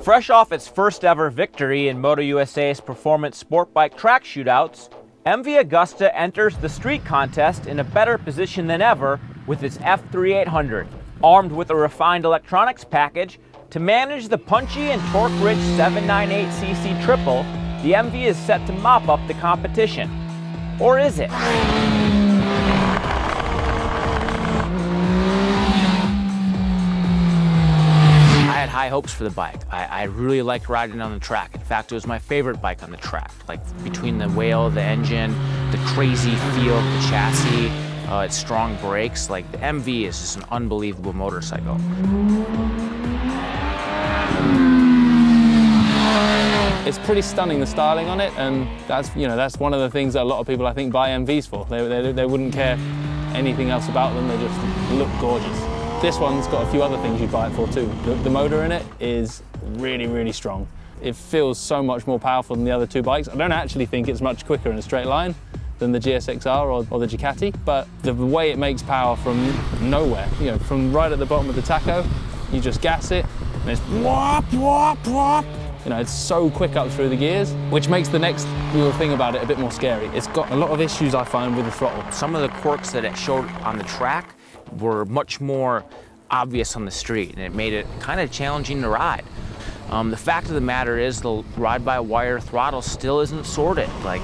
Fresh off its first ever victory in MotoUSA's performance sport bike track shootouts, MV Agusta enters the street contest in a better position than ever with its F3800, armed with a refined electronics package to manage the punchy and torque-rich 798cc triple. The MV is set to mop up the competition. Or is it? I had high hopes for the bike. I really liked riding on the track. In fact, it was my favorite bike on the track. Like between the whale, the engine, the crazy feel of the chassis, its strong brakes, like the MV is just an unbelievable motorcycle. It's pretty stunning, the styling on it, and that's one of the things that a lot of people I think buy MVs for. They wouldn't care anything else about them, they just look gorgeous. This one's got a few other things you'd buy it for too. The motor in it is really, really strong. It feels so much more powerful than the other two bikes. I don't actually think it's much quicker in a straight line than the GSXR or the Ducati, but the way it makes power from nowhere, from right at the bottom of the tacho, you just gas it, and it's whop, whop, whop. It's so quick up through the gears, which makes the next little thing about it a bit more scary. It's got a lot of issues, I find, with the throttle. Some of the quirks that it showed on the track were much more obvious on the street, and it made it kind of challenging to ride. The fact of the matter is the ride-by-wire throttle still isn't sorted. Like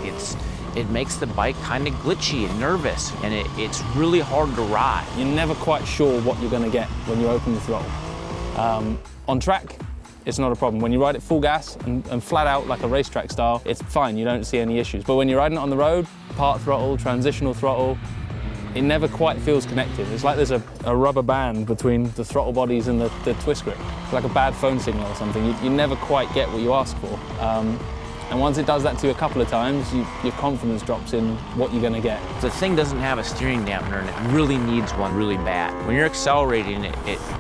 it makes the bike kind of glitchy and nervous, and it's really hard to ride. You're never quite sure what you're going to get when you open the throttle. On track, it's not a problem. When you ride it full gas and flat out like a racetrack style, it's fine, you don't see any issues. But when you're riding it on the road, part throttle, transitional throttle, it never quite feels connected. It's like there's a rubber band between the throttle bodies and the twist grip. It's like a bad phone signal or something. You never quite get what you ask for. And once it does that to you a couple of times, your confidence drops in what you're gonna get. The thing doesn't have a steering dampener, and it really needs one really bad. When you're accelerating,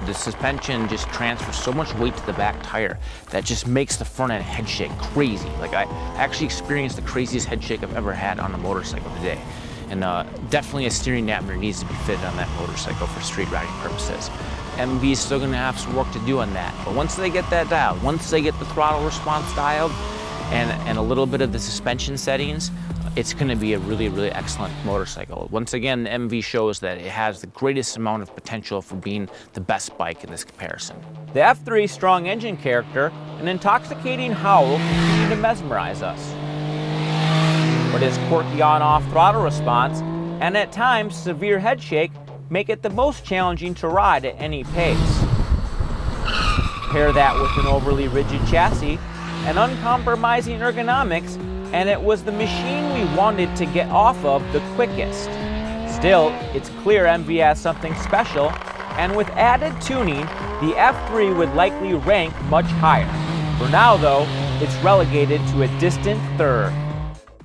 the suspension just transfers so much weight to the back tire that just makes the front end head shake crazy. Like I actually experienced the craziest head shake I've ever had on a motorcycle today. And definitely a steering dampener needs to be fitted on that motorcycle for street riding purposes. MV is still gonna have some work to do on that. But once they get that dialed, once they get the throttle response dialed, and a little bit of the suspension settings, it's going to be a really, really excellent motorcycle. Once again, the MV shows that it has the greatest amount of potential for being the best bike in this comparison. The F3's strong engine character and intoxicating howl continue to mesmerize us. But his quirky on-off throttle response and at times severe head shake make it the most challenging to ride at any pace. Pair that with an overly rigid chassis and uncompromising ergonomics, and it was the machine we wanted to get off of the quickest. Still, it's clear MV has something special, and with added tuning, the F3 would likely rank much higher. For now though, it's relegated to a distant third.